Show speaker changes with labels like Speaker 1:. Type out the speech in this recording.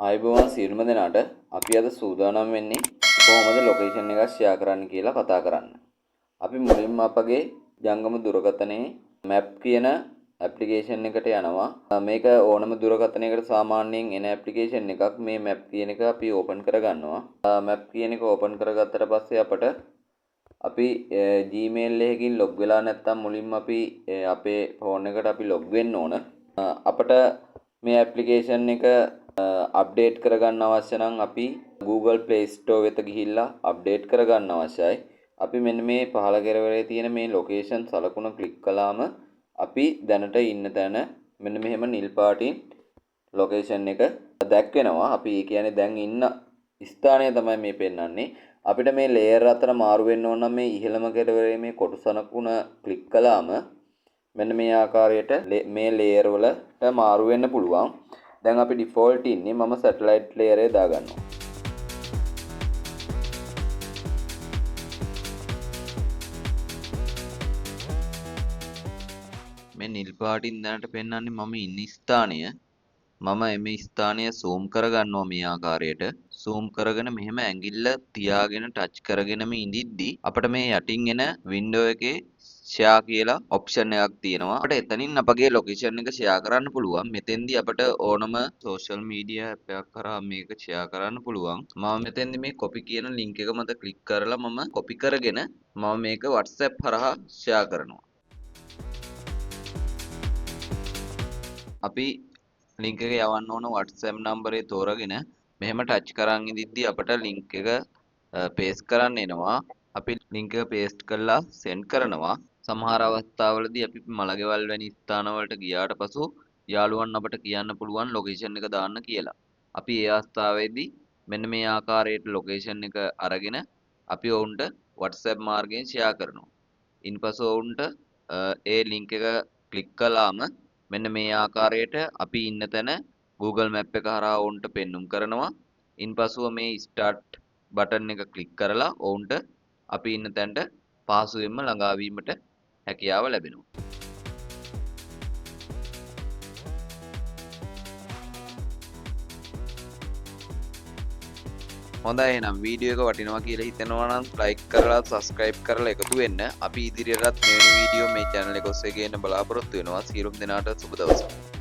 Speaker 1: ආයුබෝවන් සියලුම දෙනාට අපි අද සූදානම් වෙන්නේ කොහොමද ලොකේෂන් එක ෂෙයා කරන්න කියලා කතා කරන්න. අපි මුලින්ම අපගේ ජංගම දුරකථනයේ map කියන ඇප්ලිකේෂන් එකට යනවා. මේක ඕනම දුරකථනයකට සාමාන්‍යයෙන් එන ඇප්ලිකේෂන් එකක්. මේ map කියන එක අපි ඕපන් කරගන්නවා. map කියන එක ඕපන් කරගත්තට පස්සේ අපි Gmail එකකින් log වෙලා නැත්නම් මුලින්ම අපි අපේ ෆෝන් එකට අපි log වෙන්න ඕන. අපිට මේ ඇප්ලිකේෂන් එක අප්ඩේට් කරගන්න අවශ්‍ය නම් අපි Google Play Store වෙත ගිහිල්ලා අප්ඩේට් කරගන්න අවශ්‍යයි. අපි මෙන්න මේ පහළ කෙළවරේ තියෙන මේ ලොකේෂන් සලකුණ ක්ලික් කළාම අපි දැනට ඉන්න තැන මෙන්න මෙහෙම නිල් පාටින් ලොකේෂන් එක දැක්වෙනවා. අපි කියන්නේ දැන් ඉන්න ස්ථානය තමයි මේ පෙන්වන්නේ. අපිට මේ ලේයර් අතර මාරු වෙන්න ඕන නම් මේ ඉහළම කෙළවරේ මේ කොටු සලකුණ ක්ලික් කළාම මෙන්න මේ ආකාරයට මේ ලේයර් වලට මාරු වෙන්න පුළුවන්. දැන් අපි ඩිෆෝල්ට් ඉන්නේ මම සැටලයිට් ලේයර් එක දාගන්නවා. මේ නිල් පාටින් දැනට පෙන්වන්නේ මම ඉන්න ස්ථානය. මම මේ ස්ථානය zoom කරගන්නවා මේ ආකාරයට. zoom කරගෙන මෙහෙම ඇඟිල්ල තියාගෙන ටච් කරගෙනම ඉඳිද්දි අපිට මේ යටින් එන වින්ඩෝ එකේ ෂෙයා කියලා ඔප්ෂන් එකක් තියෙනවා. අපිට එතනින් අපගේ ලොකේෂන් එක ෂෙයා කරන්න පුළුවන්. මෙතෙන්දී අපිට ඕනම සෝෂල් මීඩියා ඇප් එකක් කරා මේක ෂෙයා කරන්න පුළුවන්. මම මෙතෙන්දී මේ කොපි කියන ලින්ක් එක මත ක්ලික් කරලා මම කොපි කරගෙන මම මේක WhatsApp හරහා ෂෙයා කරනවා. අපි ලින්ක් එක යවන්න ඕන WhatsApp නම්බරේ තෝරගෙන මෙහෙම ටච් කරන් ඉඳිද්දි අපිට ලින්ක් එක පේස්ට් කරන්න එනවා. අපි ලින්ක් එක පේස්ට් කරලා සෙන්ඩ් කරනවා. සමහර අවස්ථාවලදී අපි මළගෙවල් වැනි ස්ථානවලට ගියාට පසු යාළුවන් අපට කියන්න පුළුවන් ලොකේෂන් එක දාන්න කියලා. අපි ඒ අවස්ථාවේදී මෙන්න මේ ආකාරයට ලොකේෂන් එක අරගෙන අපි ඔවුන්ට WhatsApp මාර්ගයෙන් ෂෙයා කරනවා. ඉන්පසු ඔවුන්ට ඒ ලින්ක් එක ක්ලික් කළාම මෙන්න මේ ආකාරයට අපි ඉන්න තැන Google Map එක හරහා ඔවුන්ට පෙන්눔 කරනවා. ඉන්පසුව මේ start බටන් එක ක්ලික් කරලා ඔවුන්ට අපි ඉන්න තැනට පහසුවෙන්ම ළඟා වීමට හැකියාව ලැබෙනවා. හොඳයි එහෙනම් වීඩියෝ එක වටිනවා කියලා හිතෙනවා නම් ලයික් කරලා subscribe කරලා එකතු වෙන්න. අපි ඉදිරියටත් මෙවැනි වීඩියෝ මේ channel එක ඔස්සේ ගේන්න බලාපොරොත්තු වෙනවා. සියලුම දෙනාට සුබ දවසක්.